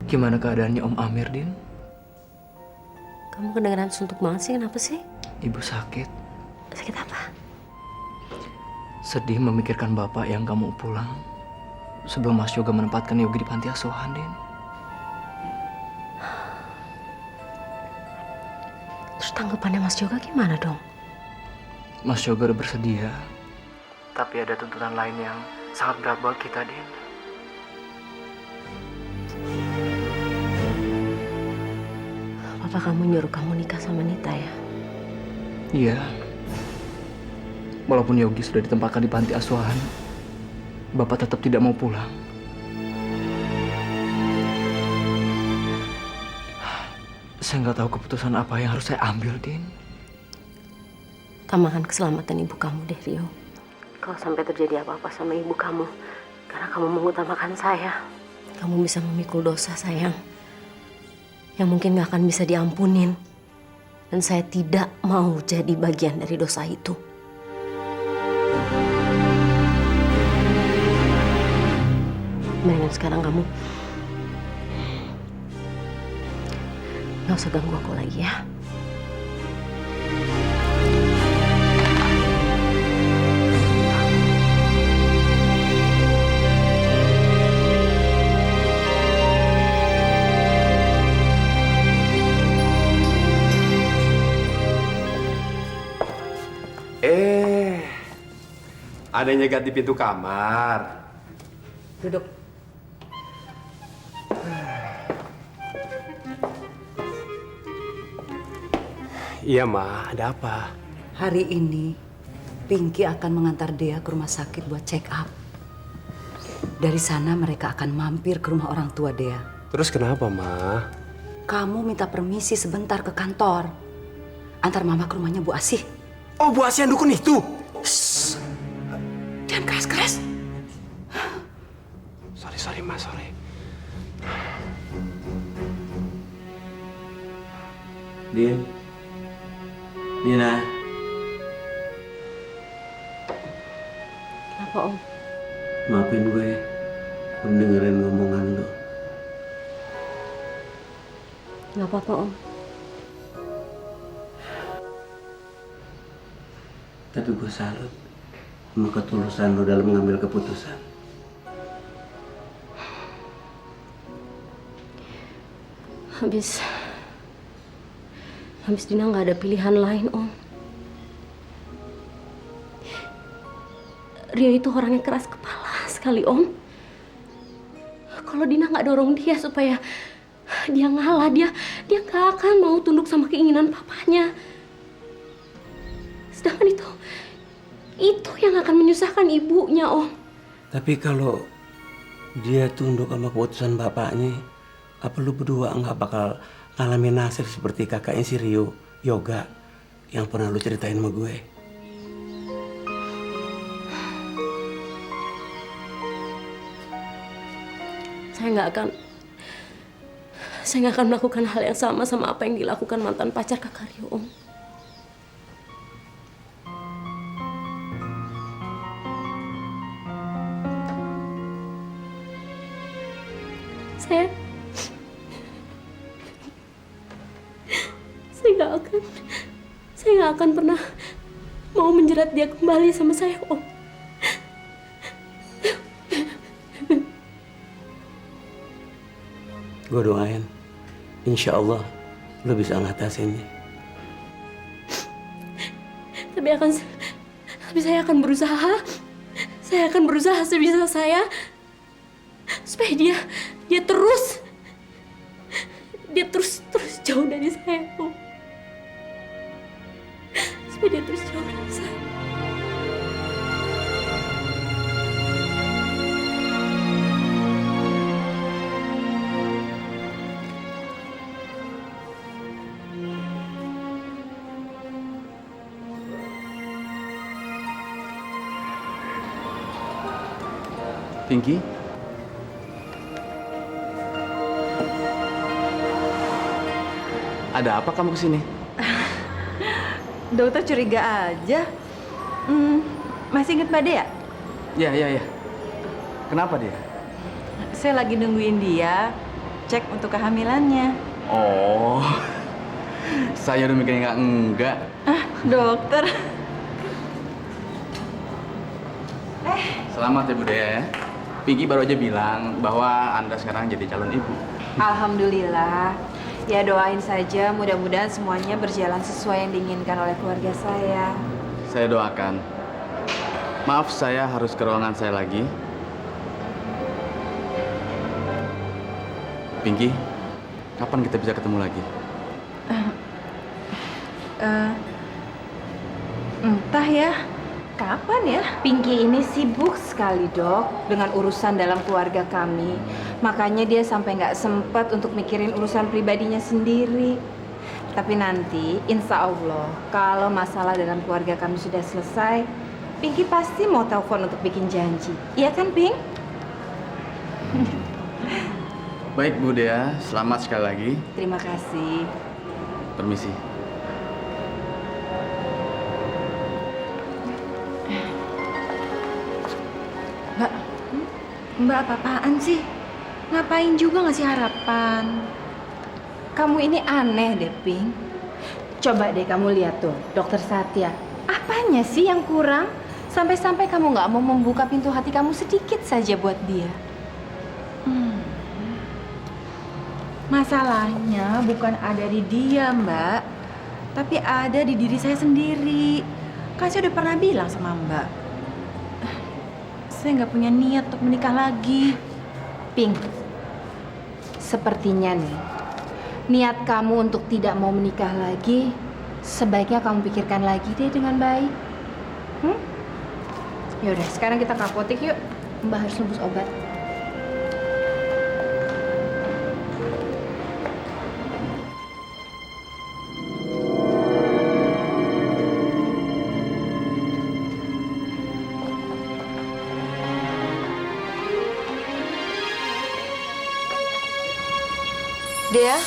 Gimana keadaannya Om Amir, Din? Kamu kedengeran suntuk banget sih, kenapa sih? Ibu sakit. Sakit apa? Sedih memikirkan bapak yang gak mau pulang. Sebelum Mas Yoga menempatkan Yogi di panti asuhan, Din. Terus tanggapannya Mas Yoga gimana dong? Mas Yoga udah bersedia. Tapi ada tuntutan lain yang sangat berat buat kita, Din. Papa kamu nyuruh kamu nikah sama Nita ya? Iya. Walaupun Yogi sudah ditempatkan di panti asuhan, bapak tetap tidak mau pulang. Saya nggak tahu keputusan apa yang harus saya ambil, Din. Utamakan keselamatan ibu kamu deh, Rio. Kalau sampai terjadi apa-apa sama ibu kamu, karena kamu mengutamakan saya, kamu bisa memikul dosa, sayang, yang mungkin gak akan bisa diampunin. Dan saya tidak mau jadi bagian dari dosa itu. Mendingan sekarang kamu gak usah ganggu aku lagi ya. Ada yang nyegat di pintu kamar. Duduk. Iya, Ma. Ada apa? Hari ini, Pinky akan mengantar Dea ke rumah sakit buat check up. Dari sana mereka akan mampir ke rumah orang tua Dea. Terus kenapa, Ma? Kamu minta permisi sebentar ke kantor. Antar Mama ke rumahnya Bu Asih. Oh, Bu Asih yang dukun itu? Jangan keras-keras. Sorry, Ma. Sorry. Din. Dina. Kenapa, Om? Maafin gue. Belum dengerin ngomongan lo. Gak apa-apa, Om. Tapi gue salut sama ketulusan lo dalam mengambil keputusan. Habis Dina nggak ada pilihan lain, Om. Rio itu orangnya keras kepala sekali, Om. Kalau Dina nggak dorong dia supaya dia ngalah, dia nggak akan mau tunduk sama keinginan papanya. Sedangkan itu yang akan menyusahkan ibunya, Om. Tapi kalau dia tunduk sama keputusan bapaknya, apa lu berdua nggak bakal ngalamin nasib seperti kakaknya si Rio, Yoga, yang pernah lu ceritain sama gue? Saya nggak akan melakukan hal yang sama apa yang dilakukan mantan pacar kakak Rio, Om. Saya nggak akan pernah mau menjerat dia kembali sama saya, Om. Gue doain, insya Allah lu bisa ngatasinnya. Tapi saya akan berusaha. Saya akan berusaha sebisa saya supaya dia terus jauh dari saya, Om. Supaya dia terus jauh dari saya. Pinky? Ada apa kamu kesini? Dokter curiga aja. Masih inget Mbak Dea? Ya. Kenapa dia? Saya lagi nungguin dia. cek untuk kehamilannya. Oh, saya udah mikirnya enggak. Ah, dokter. Selamat ya Bu Dea ya. Pinky baru aja bilang bahwa Anda sekarang jadi calon ibu. Alhamdulillah. Ya doain saja mudah-mudahan semuanya berjalan sesuai yang diinginkan oleh keluarga saya. Saya doakan. Maaf saya harus ke ruangan saya lagi. Pinky, kapan kita bisa ketemu lagi? Entah ya. Kapan ya? Pinky ini sibuk sekali, Dok, dengan urusan dalam keluarga kami. Makanya dia sampai nggak sempat untuk mikirin urusan pribadinya sendiri. Tapi nanti, insya Allah, kalau masalah dalam keluarga kami sudah selesai, Pinky pasti mau telepon untuk bikin janji. Iya kan, Pink? Baik Bu Dea, selamat sekali lagi. Terima kasih. Permisi. Mbak, apa-apaan sih? Ngapain juga ngasih harapan? Kamu ini aneh deh, Pink. Coba deh kamu lihat tuh, Dokter Satya. Apanya sih yang kurang? Sampai-sampai kamu nggak mau membuka pintu hati kamu sedikit saja buat dia. Masalahnya bukan ada di dia, Mbak. Tapi ada di diri saya sendiri. Kan saya udah pernah bilang sama Mbak. Saya nggak punya niat untuk menikah lagi. Pink, sepertinya nih, niat kamu untuk tidak mau menikah lagi, sebaiknya kamu pikirkan lagi deh dengan baik. Yaudah, sekarang kita ke apotek yuk. Mbak harus nebus obat. Dea?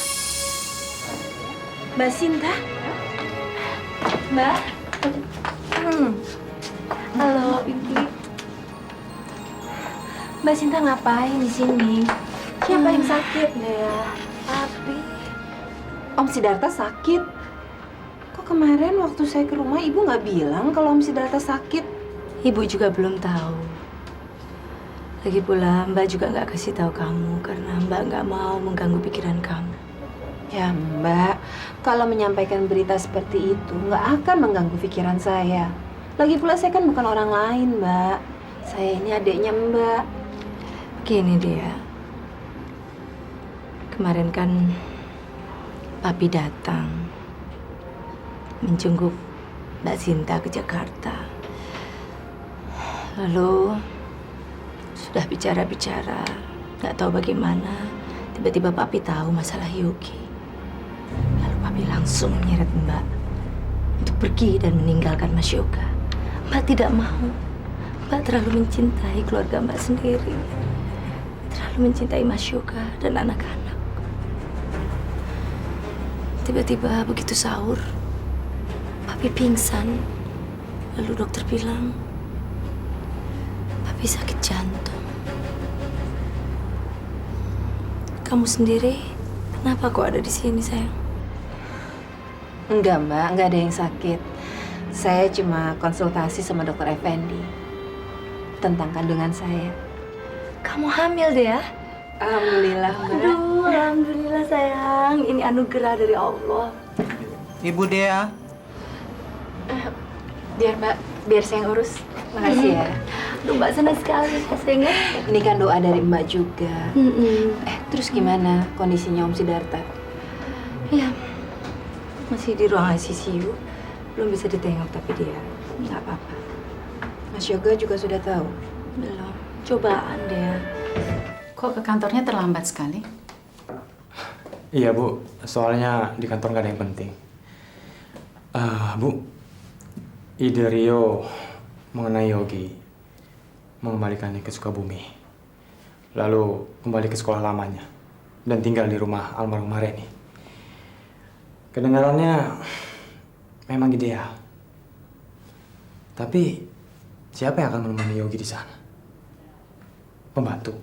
Mbak Sinta? Mbak? Halo, Pinky. Mbak Sinta ngapain di sini? Siapa yang sakit, Dea? Papi. Om Sidarta sakit? Kok kemarin waktu saya ke rumah Ibu nggak bilang kalau Om Sidarta sakit? Ibu juga belum tahu. Lagi pula Mbak juga nggak kasih tahu kamu karena Mbak nggak mau mengganggu pikiran kamu. Ya Mbak, kalau menyampaikan berita seperti itu nggak akan mengganggu pikiran saya. Lagi pula saya kan bukan orang lain, Mbak. Saya ini adiknya Mbak. Begini dia. Kemarin kan Papi datang menjenguk Mbak Sinta ke Jakarta. Lalu sudah bicara-bicara, nggak tahu bagaimana, tiba-tiba Papi tahu masalah Yogi. Lalu Papi langsung menyeret Mbak untuk pergi dan meninggalkan Mas Yoga. Mbak tidak mau. Mbak terlalu mencintai keluarga Mbak sendiri. Terlalu mencintai Mas Yoga dan anak-anak. Tiba-tiba begitu sahur, Papi pingsan. Lalu dokter bilang, Papi sakit jantung. Kamu sendiri, kenapa kok ada di sini, sayang? Enggak, Mbak. Enggak ada yang sakit. Saya cuma konsultasi sama Dokter Effendi tentang kandungan saya. Kamu hamil deh ya? Alhamdulillah, Mbak. Aduh, alhamdulillah sayang. Ini anugerah dari Allah. Ibu Dea. Biar saya yang urus. Makasih ya. Aduh, Mbak senang sekali sayang. Ini kan doa dari Mbak juga. Terus gimana kondisinya Om Sidarta? Ya, masih di ruang ICU. Belum bisa ditengok, tapi dia nggak apa-apa. Mas Yoga juga sudah tahu? Belum. Cobaan deh. Kok ke kantornya terlambat sekali? Iya Bu, soalnya di kantor nggak ada yang penting. Bu, ide Rio mengenai Yogi mengembalikannya ke Sukabumi, lalu kembali ke sekolah lamanya dan tinggal di rumah almarhum Reni. Kedengarannya memang ideal, tapi siapa yang akan menemani Yogi di sana? Pembantu.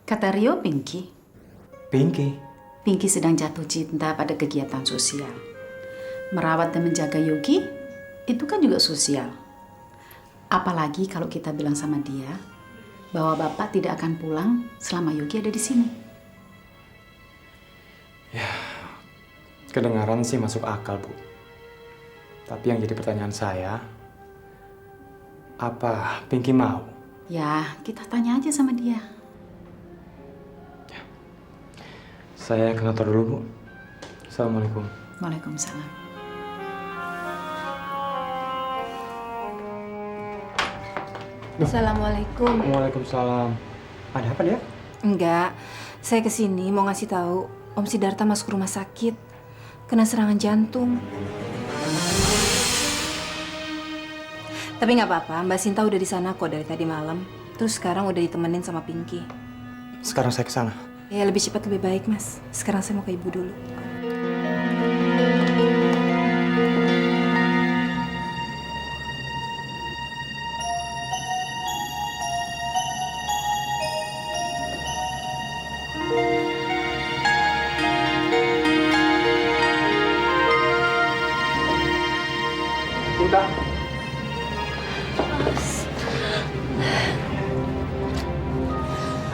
Kata Rio, Pinky, Pinky. Pinky sedang jatuh cinta pada kegiatan sosial. Merawat dan menjaga Yogi, itu kan juga sosial. Apalagi kalau kita bilang sama dia bahwa Bapak tidak akan pulang selama Yogi ada di sini. Ya, kedengaran sih masuk akal, Bu. Tapi yang jadi pertanyaan saya, apa Pinky mau? Ya, kita tanya aja sama dia. Saya ke kantor dulu, Bu. Assalamualaikum. Waalaikumsalam. Assalamualaikum. Waalaikumsalam. Ada apa dia? Enggak, saya kesini mau ngasih tahu Om Sidarta masuk rumah sakit, kena serangan jantung. Tapi nggak apa-apa, Mbak Sinta udah di sana kok dari tadi malam. Terus sekarang udah ditemenin sama Pinky. Sekarang saya ke sana. Ya lebih cepat lebih baik, Mas. Sekarang saya mau ke ibu dulu. Udah.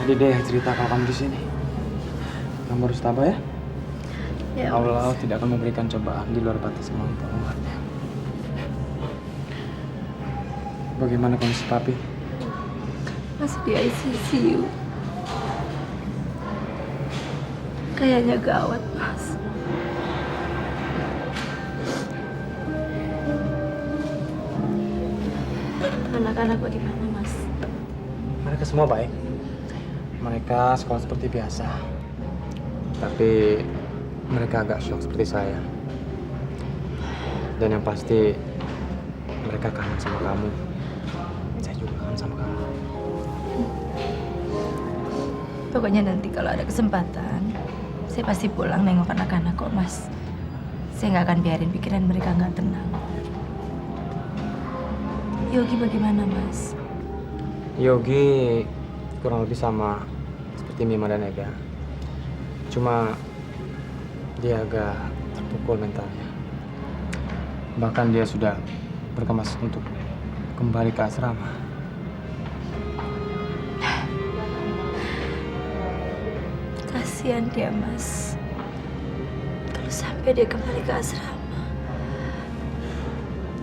Tadi deh cerita kalau kamu di sini. Kamu harus tabah ya. Ya, Allah tidak akan memberikan cobaan di luar batas kemampuan umatnya. Bagaimana kondisi papi? masih di ICU. Kayaknya gawat, Mas. Anak-anak bagaimana, Mas? Mereka semua baik. Mereka sekolah seperti biasa. Tapi mereka agak shock seperti saya. Dan yang pasti mereka kangen sama kamu. Saya juga kangen sama kamu. Pokoknya nanti kalau ada kesempatan, saya pasti pulang nengok anak-anak kok, Mas. Saya nggak akan biarin pikiran mereka nggak tenang. Yogi bagaimana, Mas? Yogi kurang lebih sama seperti Mima dan Ega. Cuma dia agak terpukul mentalnya. Bahkan dia sudah berkemas untuk kembali ke asrama. Kasihan dia, Mas. Kalau sampai dia kembali ke asrama,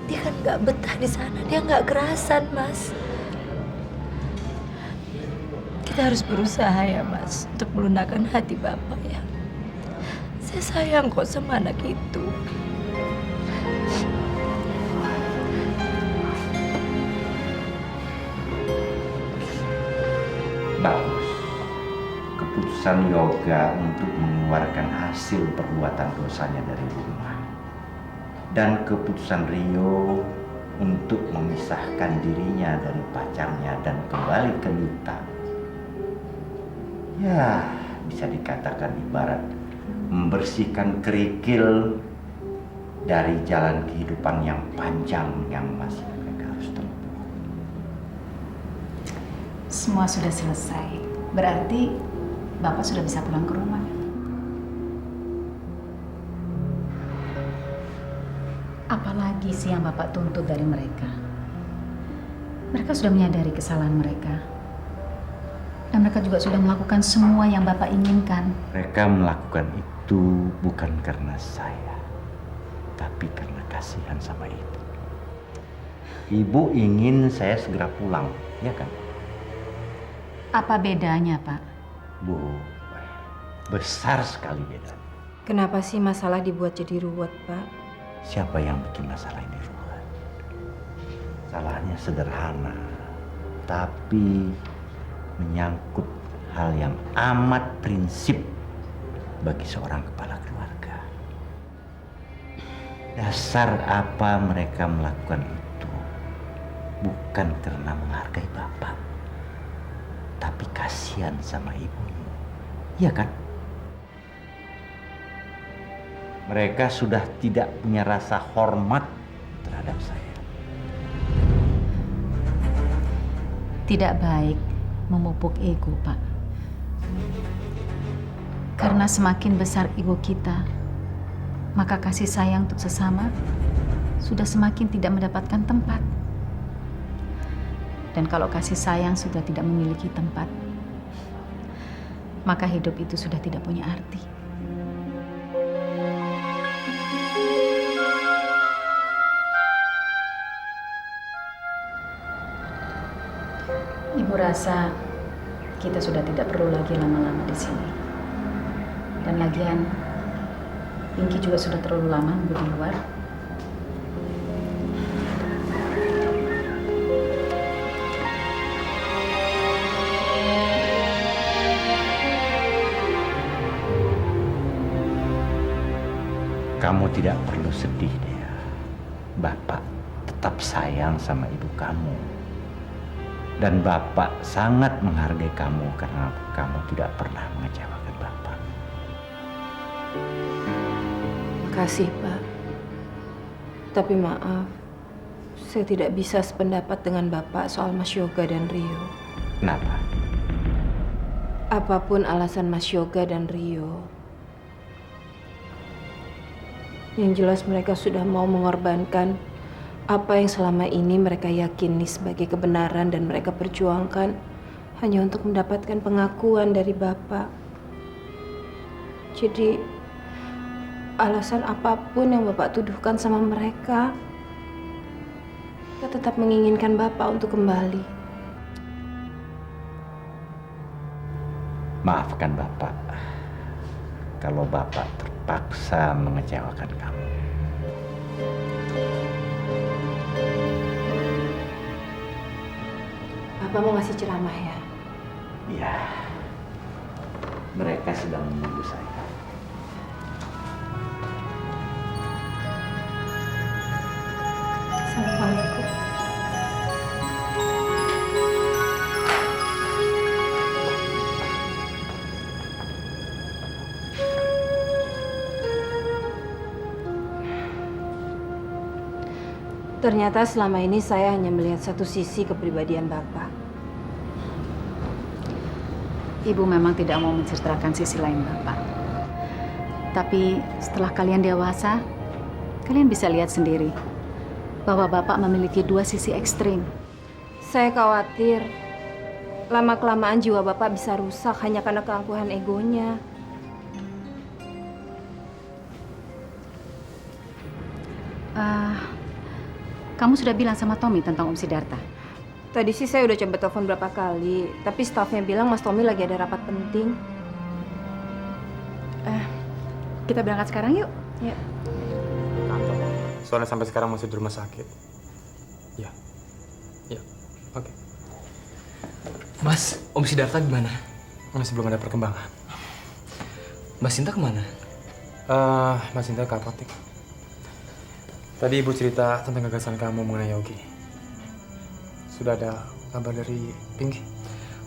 dia kan nggak betah di sana. Dia nggak kerasan, Mas. Kita harus berusaha ya, Mas, untuk melunakkan hati Bapak ya. Saya sayang kok sama anak itu. Bagus. Keputusan Yoga untuk mengeluarkan hasil perbuatan dosanya dari rumah. Dan keputusan Rio untuk memisahkan dirinya dari pacarnya dan kembali ke Nita. Ya, bisa dikatakan ibarat membersihkan kerikil dari jalan kehidupan yang panjang yang masih mereka harus tempuh. Semua sudah selesai. Berarti Bapak sudah bisa pulang ke rumah. Apalagi sih yang Bapak tuntut dari mereka? Mereka sudah menyadari kesalahan mereka. Dan mereka juga sudah melakukan semua yang Bapak inginkan. Mereka melakukan itu bukan karena saya, tapi karena kasihan sama ibu. Ibu ingin saya segera pulang, ya kan? Apa bedanya, Pak? Bu, besar sekali bedanya. Kenapa sih masalah dibuat jadi ruwet, Pak? Siapa yang bikin masalah ini ruwet? Salahnya sederhana, tapi menyangkut hal yang amat prinsip bagi seorang kepala keluarga. Dasar apa mereka melakukan itu bukan karena menghargai Bapak, tapi kasihan sama ibumu, iya kan? Mereka sudah tidak punya rasa hormat terhadap saya. Tidak baik memupuk ego, Pak. Karena semakin besar ego kita, maka kasih sayang untuk sesama sudah semakin tidak mendapatkan tempat. Dan kalau kasih sayang sudah tidak memiliki tempat, maka hidup itu sudah tidak punya arti. Ibu rasa kita sudah tidak perlu lagi lama-lama di sini. Dan lagian, Pinky juga sudah terlalu lama nunggu di luar. Kamu tidak perlu sedih, Dea. Bapak tetap sayang sama ibu kamu. Dan Bapak sangat menghargai kamu karena kamu tidak pernah mengecewakan Bapak. Makasih, Pak. Tapi maaf, saya tidak bisa sependapat dengan Bapak soal Mas Yoga dan Rio. Kenapa? Apapun alasan Mas Yoga dan Rio, yang jelas mereka sudah mau mengorbankan apa yang selama ini mereka yakini sebagai kebenaran dan mereka perjuangkan hanya untuk mendapatkan pengakuan dari Bapak. Jadi, alasan apapun yang Bapak tuduhkan sama mereka, kita tetap menginginkan Bapak untuk kembali. Maafkan Bapak kalau Bapak terpaksa mengecewakan kamu. Bapak mau ngasih ceramah ya? Iya. Mereka sedang menunggu saya. Assalamualaikum. Ternyata selama ini saya hanya melihat satu sisi kepribadian Bapak. Ibu memang tidak mau menceritakan sisi lain Bapak. Tapi setelah kalian dewasa, kalian bisa lihat sendiri bahwa Bapak memiliki dua sisi ekstrim. Saya khawatir lama-kelamaan jiwa Bapak bisa rusak hanya karena keangkuhan egonya. Kamu sudah bilang sama Tommy tentang Om Siddhartha? Tadi sih saya udah coba telepon berapa kali, tapi stafnya bilang Mas Tommy lagi ada rapat penting. Kita berangkat sekarang yuk. Ya. Kantor. Soalnya sampai sekarang masih di rumah sakit. Ya. Ya. Oke. Mas, Om Siddhartha gimana? Masih belum ada perkembangan. Mbak Sinta kemana? Mas Sinta ke apotek. Tadi Ibu cerita tentang gagasan kamu mengenai Yogi. Sudah ada kabar dari Pinky?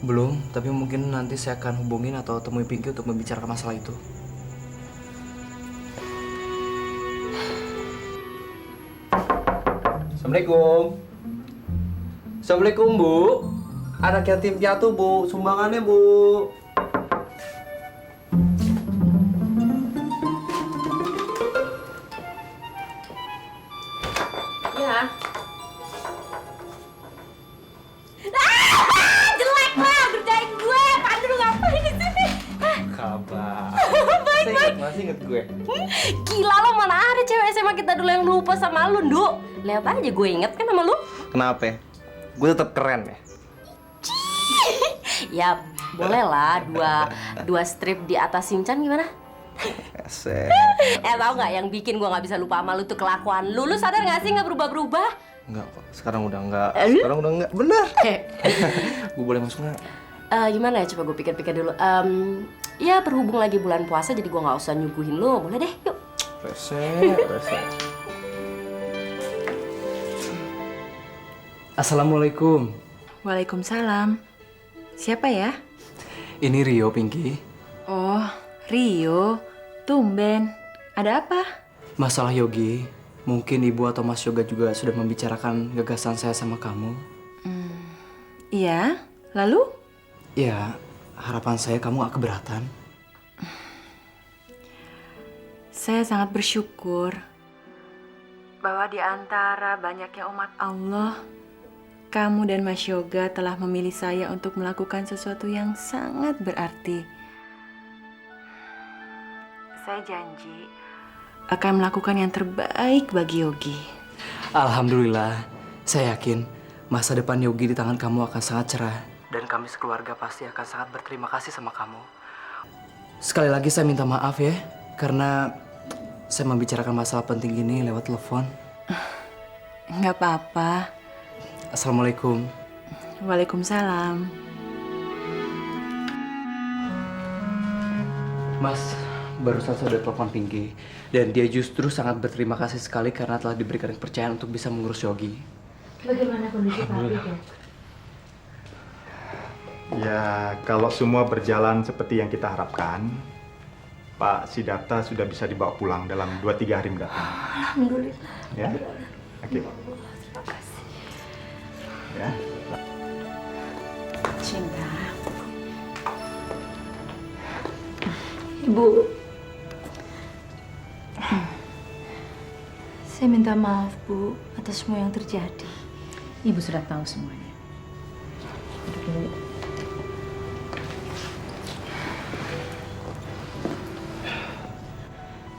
Belum, tapi mungkin nanti saya akan hubungin atau temui Pinky untuk membicarakan masalah itu. Assalamualaikum. Assalamualaikum, Bu. Anak yatim piatu, Bu. Sumbangannya, Bu. Ya. Jelek lah, kerjain gue. Pandu lu ngapain di sini? Kabar. Baik. Masih inget gue. Gila lo, mana ada cewek SMA kita dulu yang lupa sama lu, Nduk. Lihat aja gue inget kan sama lu. Kenapa? Gue tetap keren ya. Ya, boleh lah dua strip di atas Shinchan gimana? Asik. Tau nggak yang bikin gue nggak bisa lupa sama lu tuh kelakuan lu. Lu sadar nggak sih nggak berubah-berubah? Enggak kok. Sekarang udah enggak. Sekarang udah enggak. Bener. Gue boleh masuk nggak? Gimana ya? Coba gue pikir-pikir dulu. Ya berhubung lagi bulan puasa jadi gue nggak usah nyuguhin lu. Boleh deh, yuk. Resek. Assalamualaikum. Waalaikumsalam. Siapa ya? Ini Rio, Pinky. Oh, Rio. Tumben. Ada apa? Masalah Yogi, mungkin Ibu atau Mas Yoga juga sudah membicarakan gagasan saya sama kamu. Iya. Lalu? Ya, harapan saya kamu gak keberatan. Saya sangat bersyukur bahwa di antara banyaknya umat Allah, kamu dan Mas Yoga telah memilih saya untuk melakukan sesuatu yang sangat berarti. Saya janji akan melakukan yang terbaik bagi Yogi. Alhamdulillah, saya yakin masa depan Yogi di tangan kamu akan sangat cerah. Dan kami sekeluarga pasti akan sangat berterima kasih sama kamu. Sekali lagi saya minta maaf ya, karena saya membicarakan masalah penting ini lewat telepon. Nggak apa-apa. Assalamualaikum. Waalaikumsalam. Mas, barusan saya udah telepon Pinky. Dan dia justru sangat berterima kasih sekali karena telah diberikan kepercayaan untuk bisa mengurus Yogi. Bagaimana kondisi Papi, Dok? Ya, kalau semua berjalan seperti yang kita harapkan, Pak Siddhartha sudah bisa dibawa pulang dalam 2-3 hari mendatang. Alhamdulillah. Ya, oke Pak. Terima kasih. Ya. Cinta. Ibu, saya minta maaf, Bu, atas semua yang terjadi. Ibu sudah tahu semuanya. Duduk dulu.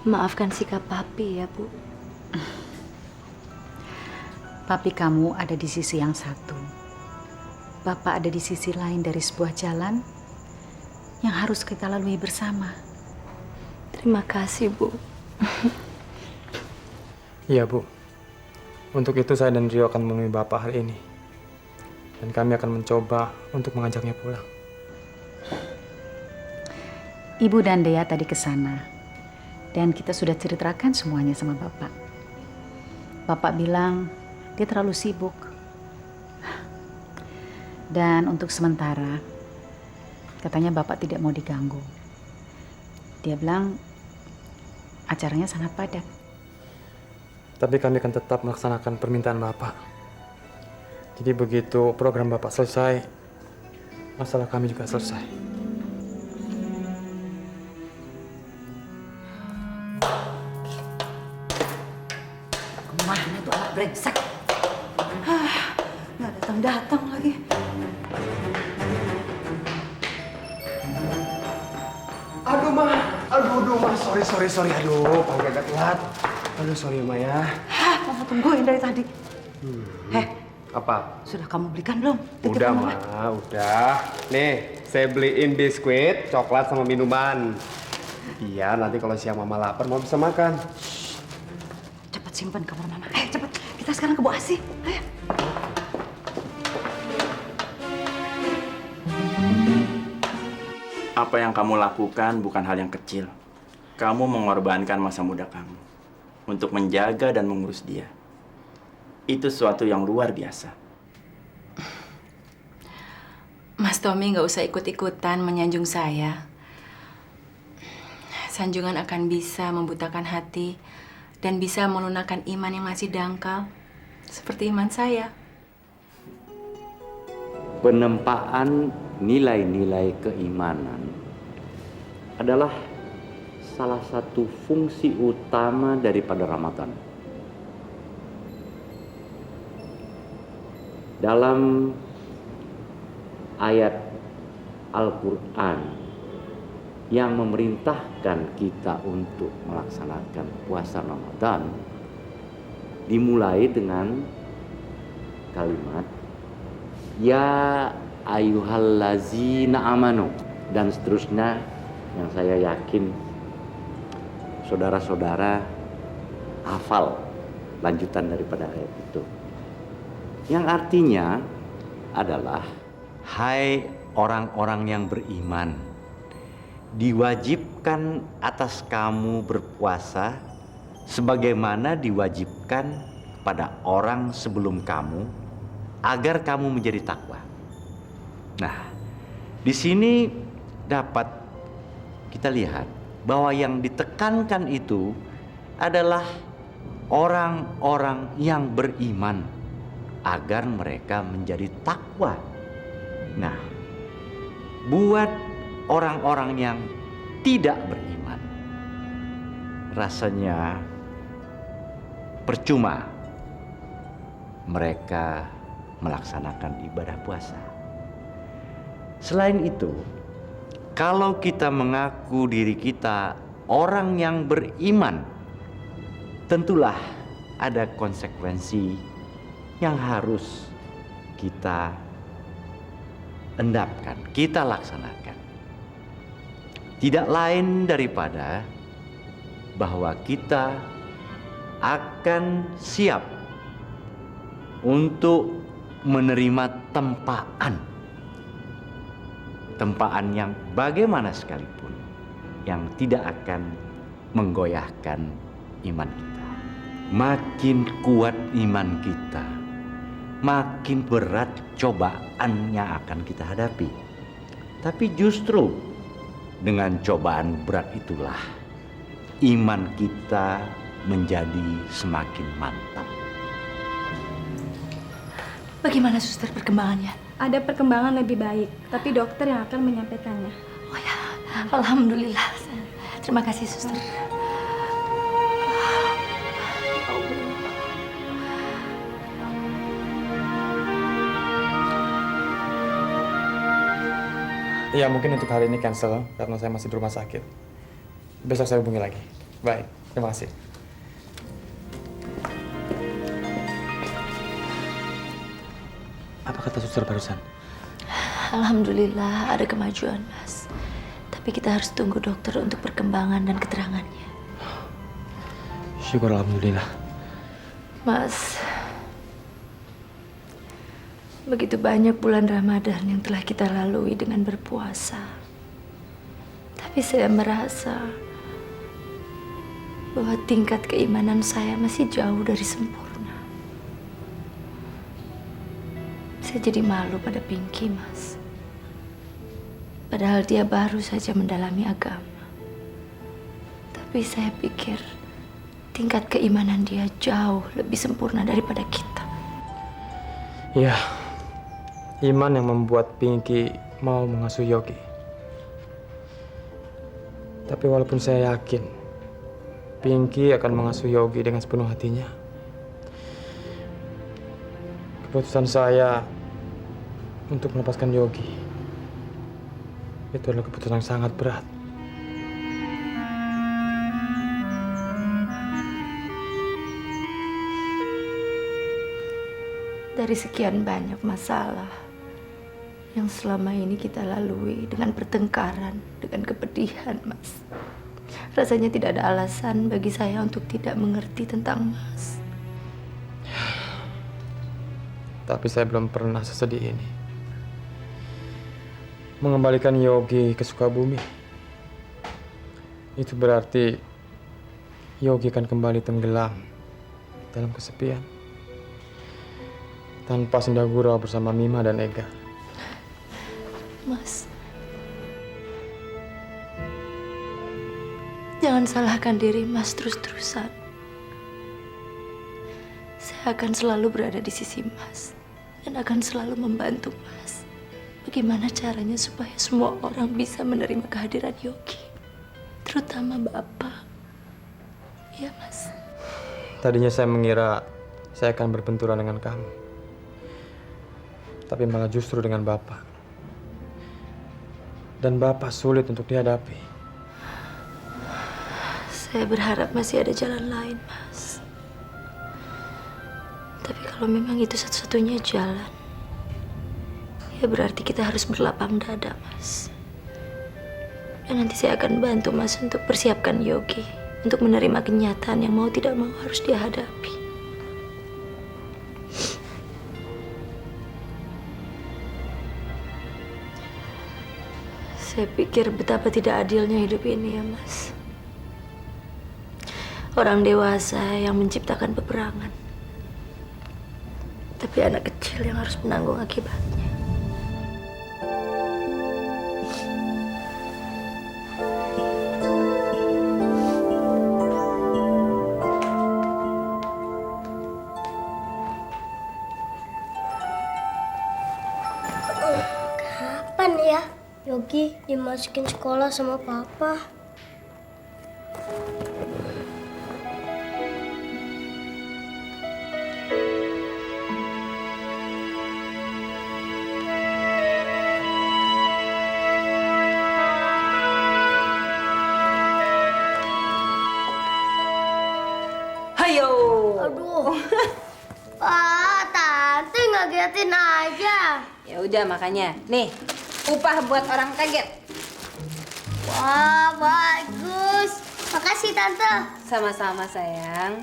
Maafkan sikap Papi ya, Bu. Papi kamu ada di sisi yang satu. Bapak ada di sisi lain dari sebuah jalan yang harus kita lalui bersama. Terima kasih, Bu. Iya, Bu. Untuk itu saya dan Rio akan menemui Bapak hari ini. Dan kami akan mencoba untuk mengajaknya pulang. Ibu dan Dea tadi ke sana. Dan kita sudah ceritakan semuanya sama Bapak. Bapak bilang dia terlalu sibuk. Dan untuk sementara, katanya Bapak tidak mau diganggu. Dia bilang acaranya sangat padat. Tapi kami akan tetap melaksanakan permintaan Bapak. Jadi begitu program Bapak selesai, masalah kami juga selesai. Kemana tuh anak brengsek? Nggak datang-datang lagi. Aduh, Mas. Sorry. Aduh, Pak agak telat. Aduh, sorry, Ma ya. Mama tungguin dari tadi. Apa? Sudah kamu belikan belum? Udah, Ma. Udah. Nih, saya beliin biskuit, coklat, sama minuman. Biar nanti kalau siang Mama lapar, mau bisa makan. Cepat simpan kamar Mama. Cepat. Kita sekarang ke Bu Asih. Ayo. Apa yang kamu lakukan bukan hal yang kecil. Kamu mengorbankan masa muda kamu untuk menjaga dan mengurus dia. Itu sesuatu yang luar biasa. Mas Tommy nggak usah ikut-ikutan menyanjung saya. Sanjungan akan bisa membutakan hati dan bisa melunakkan iman yang masih dangkal, seperti iman saya. Penempaan nilai-nilai keimanan adalah salah satu fungsi utama daripada Ramadan. Dalam ayat Al-Quran yang memerintahkan kita untuk melaksanakan puasa Ramadan dimulai dengan kalimat Ya ayyuhallazina amanu dan seterusnya yang saya yakin saudara-saudara hafal lanjutan daripada ayat itu. Yang artinya adalah hai orang-orang yang beriman, diwajibkan atas kamu berpuasa sebagaimana diwajibkan pada orang sebelum kamu agar kamu menjadi takwa. Nah, di sini dapat kita lihat bahwa yang ditekankan itu adalah orang-orang yang beriman agar mereka menjadi takwa. Nah, buat orang-orang yang tidak beriman, rasanya percuma mereka melaksanakan ibadah puasa. Selain itu, kalau kita mengaku diri kita orang yang beriman, tentulah ada konsekuensi yang harus kita endapkan, kita laksanakan. Tidak lain daripada bahwa kita akan siap untuk menerima tempaan yang bagaimana sekalipun yang tidak akan menggoyahkan iman kita. Makin kuat iman kita, makin berat cobaan yang akan kita hadapi. Tapi justru dengan cobaan berat itulah iman kita menjadi semakin mantap. Bagaimana suster perkembangannya? Ada perkembangan lebih baik, tapi dokter yang akan menyampaikannya. Oh ya, alhamdulillah. Terima kasih suster. Ya mungkin untuk hari ini cancel karena saya masih di rumah sakit. Besok saya hubungi lagi. Baik, terima kasih. Apa kata suster barusan? Alhamdulillah ada kemajuan, Mas. Tapi kita harus tunggu dokter untuk perkembangan dan keterangannya. Syukur alhamdulillah. Mas, begitu banyak bulan Ramadan yang telah kita lalui dengan berpuasa. Tapi saya merasa bahwa tingkat keimanan saya masih jauh dari sempurna. Saya jadi malu pada Pinky, Mas. Padahal dia baru saja mendalami agama. Tapi saya pikir tingkat keimanan dia jauh lebih sempurna daripada kita. Iya, iman yang membuat Pinky mau mengasuh Yogi. Tapi walaupun saya yakin Pinky akan mengasuh Yogi dengan sepenuh hatinya, keputusan saya untuk melepaskan Yogi itu adalah keputusan yang sangat berat. Dari sekian banyak masalah yang selama ini kita lalui dengan pertengkaran, dengan kepedihan, Mas. Rasanya tidak ada alasan bagi saya untuk tidak mengerti tentang Mas. Tapi saya belum pernah sesedih ini. Mengembalikan Yogi ke Sukabumi, itu berarti Yogi akan kembali tenggelam dalam kesepian tanpa senda gurau bersama Mima dan Ega. Mas, jangan salahkan diri Mas terus-terusan. Saya akan selalu berada di sisi Mas dan akan selalu membantu Mas. Bagaimana caranya supaya semua orang bisa menerima kehadiran Yogi, terutama Bapak. Ya, Mas. Tadinya saya mengira saya akan berbenturan dengan kamu, tapi malah justru dengan Bapak. Dan Bapak sulit untuk dihadapi. Saya berharap masih ada jalan lain, Mas. Tapi kalau memang itu satu-satunya jalan, ya berarti kita harus berlapang dada, Mas. Dan nanti saya akan bantu Mas untuk persiapkan Yogi untuk menerima kenyataan yang mau tidak mau harus dia hadapi. Saya pikir betapa tidak adilnya hidup ini ya, Mas. Orang dewasa yang menciptakan peperangan, tapi anak kecil yang harus menanggung akibatnya. Kapan ya Yogi dimasukin sekolah sama Papa? Wah, Tante ngagetin aja. Ya udah makanya. Nih, upah buat orang kaget. Wah, bagus. Makasih, Tante. Sama-sama sayang.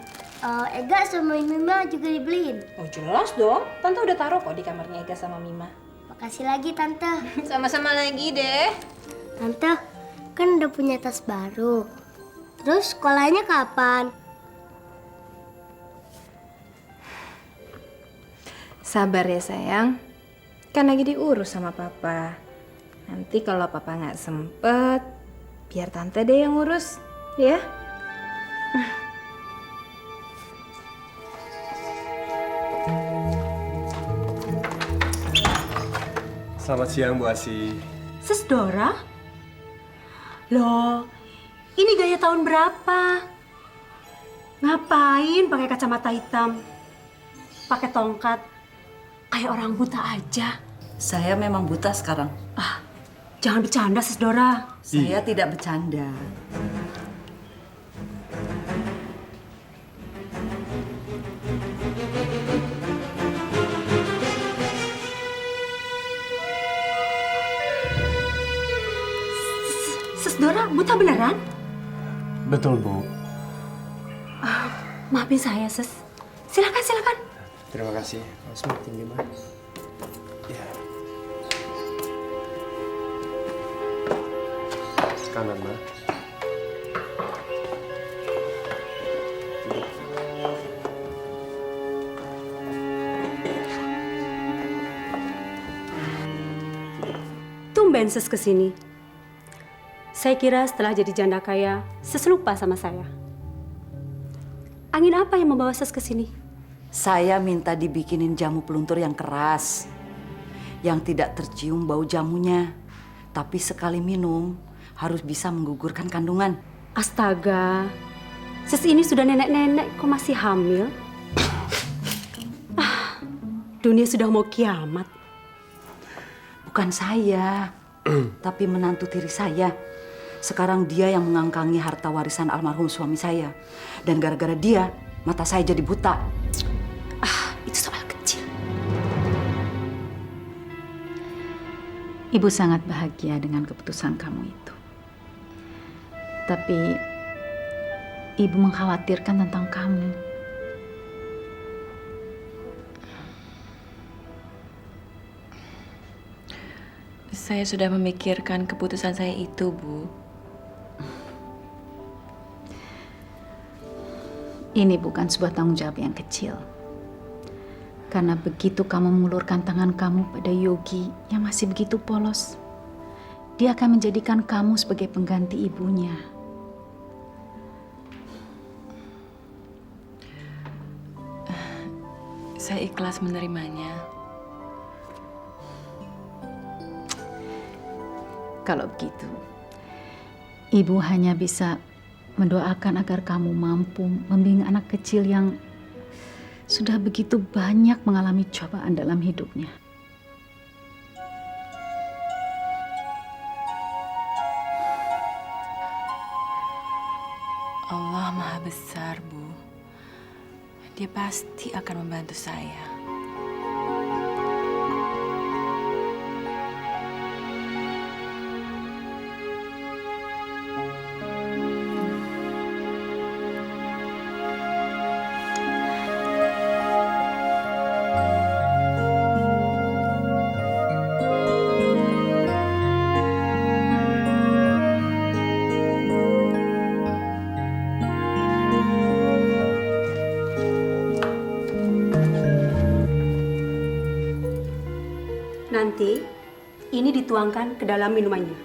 Ega sama Mima juga dibeliin. Oh jelas dong. Tante udah taruh kok di kamarnya Ega sama Mima. Makasih lagi, Tante. Sama-sama lagi deh. Tante, kan udah punya tas baru. Terus sekolahnya kapan? Sabar ya sayang. Kan lagi diurus sama papa. Nanti kalau papa nggak sempet, biar tante deh yang ngurus, ya. Selamat siang Bu Asi. Sis Dora? Loh, ini gaya tahun berapa? Ngapain pakai kacamata hitam? Pakai tongkat? Kayak orang buta aja. Saya memang buta sekarang. Jangan bercanda, Sis Dora. Saya tidak bercanda. Sis Dora, buta beneran? Betul, Bu. Maafin saya, Sis. Silakan, silakan. Terima kasih. Harus meeting gimana? Ya. Kanan, Ma. Tumben Sis kesini. Saya kira setelah jadi janda kaya, Sis lupa sama saya. Angin apa yang membawa Sis kesini? Saya minta dibikinin jamu peluntur yang keras. Yang tidak tercium bau jamunya. Tapi sekali minum, harus bisa menggugurkan kandungan. Astaga, Sis ini sudah nenek-nenek kok masih hamil? Dunia sudah mau kiamat. Bukan saya, tapi menantu tiri saya. Sekarang dia yang mengangkangi harta warisan almarhum suami saya. Dan gara-gara dia, mata saya jadi buta. Itu soal kecil. Ibu sangat bahagia dengan keputusan kamu itu. Tapi Ibu mengkhawatirkan tentang kamu. Saya sudah memikirkan keputusan saya itu, Bu. Ini bukan sebuah tanggung jawab yang kecil. Karena begitu kamu mengulurkan tangan kamu pada Yogi yang masih begitu polos, dia akan menjadikan kamu sebagai pengganti ibunya. Saya ikhlas menerimanya. Kalau begitu, Ibu hanya bisa mendoakan agar kamu mampu membimbing anak kecil yang sudah begitu banyak mengalami cobaan dalam hidupnya. Allah Maha Besar, Bu. Dia pasti akan membantu saya. Nanti ini dituangkan ke dalam minumannya.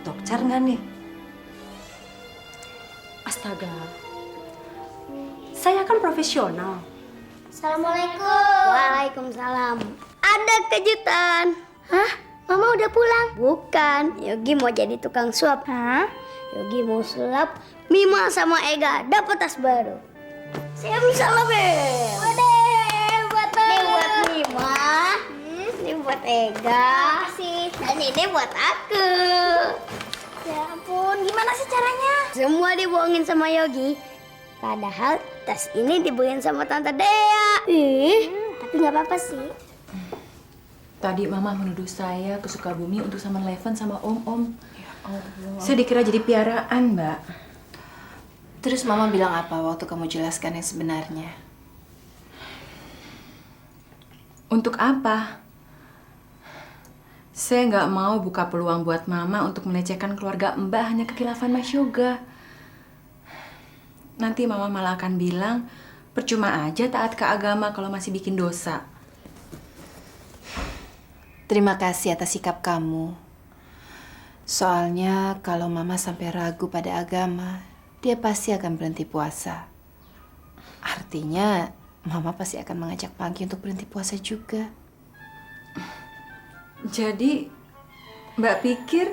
Dokter nggak nih? Astaga, saya kan profesional. Assalamualaikum. Waalaikumsalam. Ada kejutan. Hah? Mama udah pulang? Bukan. Yogi mau jadi tukang suap. Hah? Yogi mau sulap Mima sama Ega dapat tas baru. Salam, Bel. Buat ini buat Mima. Ini buat Ega. Makasih. Dan ini buat aku. Ya ampun, gimana sih caranya? Semua dibohongin sama Yogi. Padahal tas ini dibeliin sama Tante Dea. Tapi nggak apa-apa sih. Tadi Mama menuduh saya ke Sukabumi untuk sama Leven sama Om. Ya Allah. Saya dikira jadi piaraan, Mbak. Terus Mama bilang apa waktu kamu jelaskan yang sebenarnya? Untuk apa? Saya nggak mau buka peluang buat Mama untuk melecehkan keluarga Mbak hanya kekhilafan Mas Yoga. Nanti Mama malah akan bilang, percuma aja taat ke agama kalau masih bikin dosa. Terima kasih atas sikap kamu. Soalnya kalau Mama sampai ragu pada agama, dia pasti akan berhenti puasa. Artinya Mama pasti akan mengajak Pangki untuk berhenti puasa juga. Jadi Mbak pikir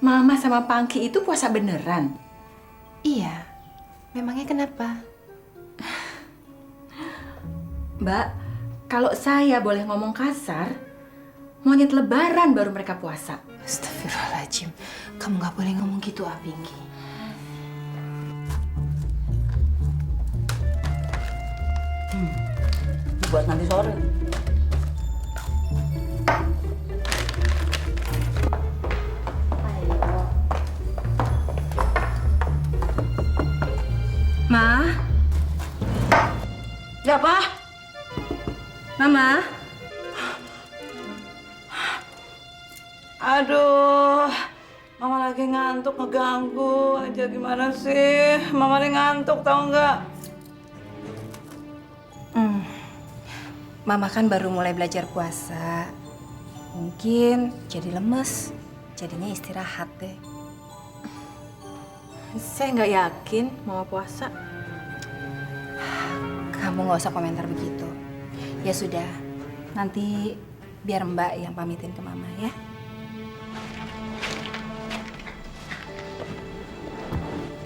Mama sama Pangki itu puasa beneran? Iya. Memangnya kenapa? Mbak, kalau saya boleh ngomong kasar, monyet lebaran baru mereka puasa. Astagfirullahaladzim. Kamu nggak boleh ngomong gitu, Pinggi. Buat nanti sore. Ma? Ya, Pak. Mama. Aduh, Mama lagi ngantuk, ngeganggu aja gimana sih? Mama lagi ngantuk, tau nggak? Mama kan baru mulai belajar puasa. Mungkin jadi lemes. Jadinya istirahat deh. Saya nggak yakin Mama puasa. Kamu nggak usah komentar begitu. Ya sudah, nanti biar Mbak yang pamitin ke Mama ya.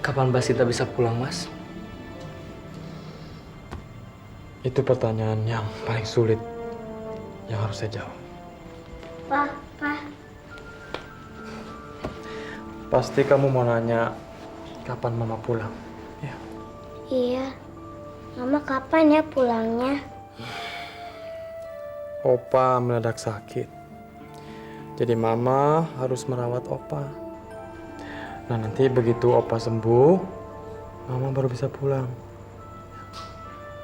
Kapan Mbak Sinta bisa pulang, Mas? Itu pertanyaan yang paling sulit yang harus saya jawab. Pa. Pasti kamu mau nanya kapan Mama pulang, ya? Iya. Mama kapan ya pulangnya? Opa mendadak sakit. Jadi Mama harus merawat Opa. Nah, nanti begitu Opa sembuh, Mama baru bisa pulang.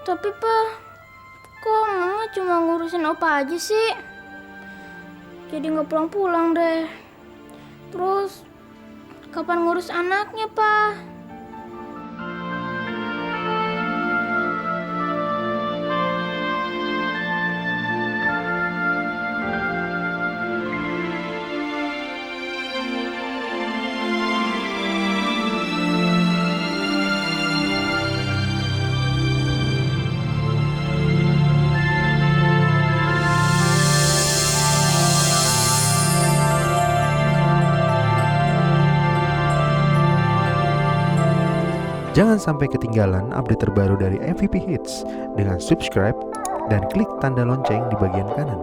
Tapi Pa, kok Mama cuma ngurusin Opa aja sih? Jadi nggak pulang-pulang deh. Terus kapan ngurus anaknya, Pa? Jangan sampai ketinggalan update terbaru dari MVP Hits dengan subscribe dan klik tanda lonceng di bagian kanan.